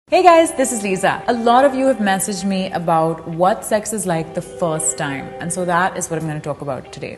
Hey guys, this is Lisa. A lot of you have messaged me about what sex is like the first time, and so that is what I'm going to talk about today.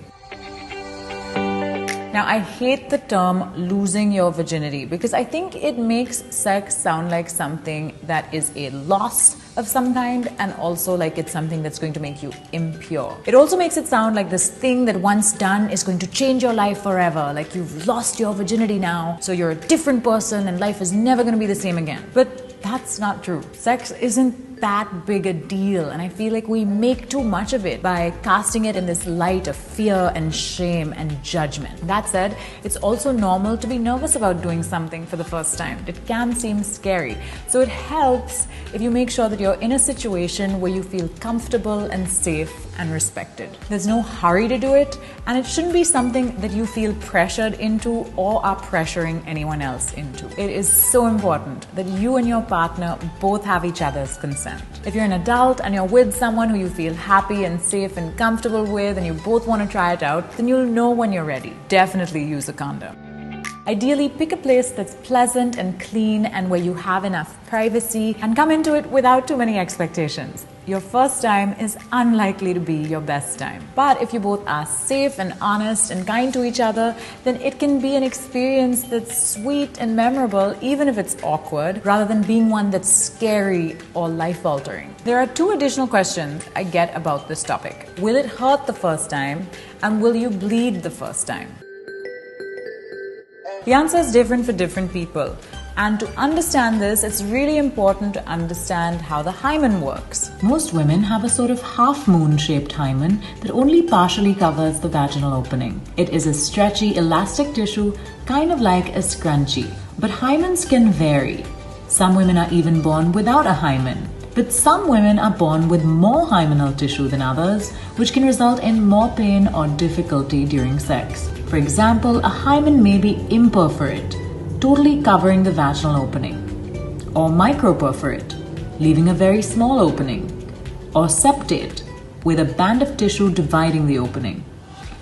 Now, I hate the term losing your virginity because I think it makes sex sound like something that is a loss of some kind and also like it's something that's going to make you impure. It also makes it sound like this thing that once done is going to change your life forever, like you've lost your virginity now, so you're a different person and life is never going to be the same again. But that's not true. Sex isn't that big a deal, and I feel like we make too much of it by casting it in this light of fear and shame and judgment. That said, it's also normal to be nervous about doing something for the first time. It can seem scary, so it helps if you make sure that you're in a situation where you feel comfortable and safe and respected. There's no hurry to do it, and it shouldn't be something that you feel pressured into or are pressuring anyone else into. It is so important that you and your partner both have each other's consent. If you're an adult and you're with someone who you feel happy and safe and comfortable with and you both want to try it out, then you'll know when you're ready. Definitely use a condom. Ideally, pick a place that's pleasant and clean and where you have enough privacy, and come into it without too many expectations. Your first time is unlikely to be your best time. But if you both are safe and honest and kind to each other, then it can be an experience that's sweet and memorable, even if it's awkward, rather than being one that's scary or life-altering. There are two additional questions I get about this topic. Will it hurt the first time? And will you bleed the first time? The answer is different for different people. And to understand this, it's really important to understand how the hymen works. Most women have a sort of half-moon-shaped hymen that only partially covers the vaginal opening. It is a stretchy, elastic tissue, kind of like a scrunchie. But hymens can vary. Some women are even born without a hymen. But some women are born with more hymenal tissue than others, which can result in more pain or difficulty during sex. For example, a hymen may be imperforate, totally covering the vaginal opening, or microperforate, leaving a very small opening, or septate, with a band of tissue dividing the opening.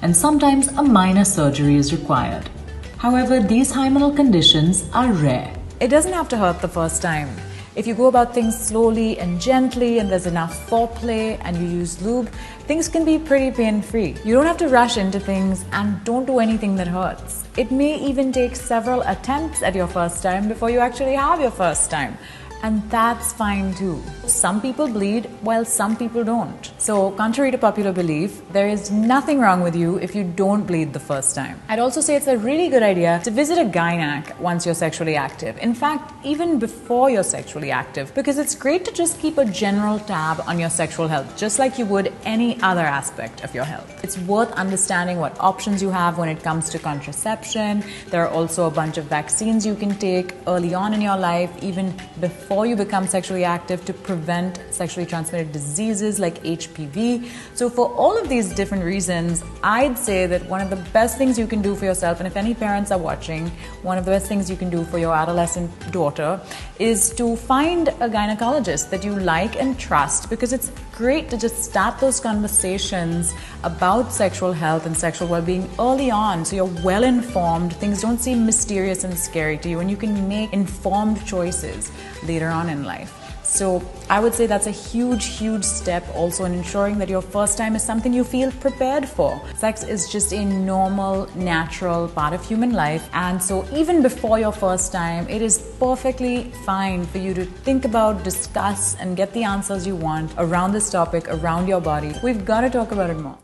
And sometimes a minor surgery is required. However, these hymenal conditions are rare. It doesn't have to hurt the first time. If you go about things slowly and gently and there's enough foreplay and you use lube, things can be pretty pain-free. You don't have to rush into things and don't do anything that hurts. It may even take several attempts at your first time before you actually have your first time. And that's fine too. Some people bleed while some people don't. So, contrary to popular belief, there is nothing wrong with you if you don't bleed the first time. I'd also say it's a really good idea to visit a gynac once you're sexually active. In fact, even before you're sexually active, because it's great to just keep a general tab on your sexual health, just like you would any other aspect of your health. It's worth understanding what options you have when it comes to contraception. There are also a bunch of vaccines you can take early on in your life, even before you become sexually active, to prevent sexually transmitted diseases like HPV. So for all of these different reasons, I'd say that one of the best things you can do for yourself, and if any parents are watching, one of the best things you can do for your adolescent daughter is to find a gynecologist that you like and trust, because it's great to just start those conversations about sexual health and sexual well-being early on, so you're well informed, things don't seem mysterious and scary to you, and you can make informed choices later on in life. So I would say that's a huge step also in ensuring that your first time is something you feel prepared for. Sex is just a normal, natural part of human life, and so even before your first time, it is perfectly fine for you to think about, discuss, and get the answers you want around this topic, around your body. We've got to talk about it more.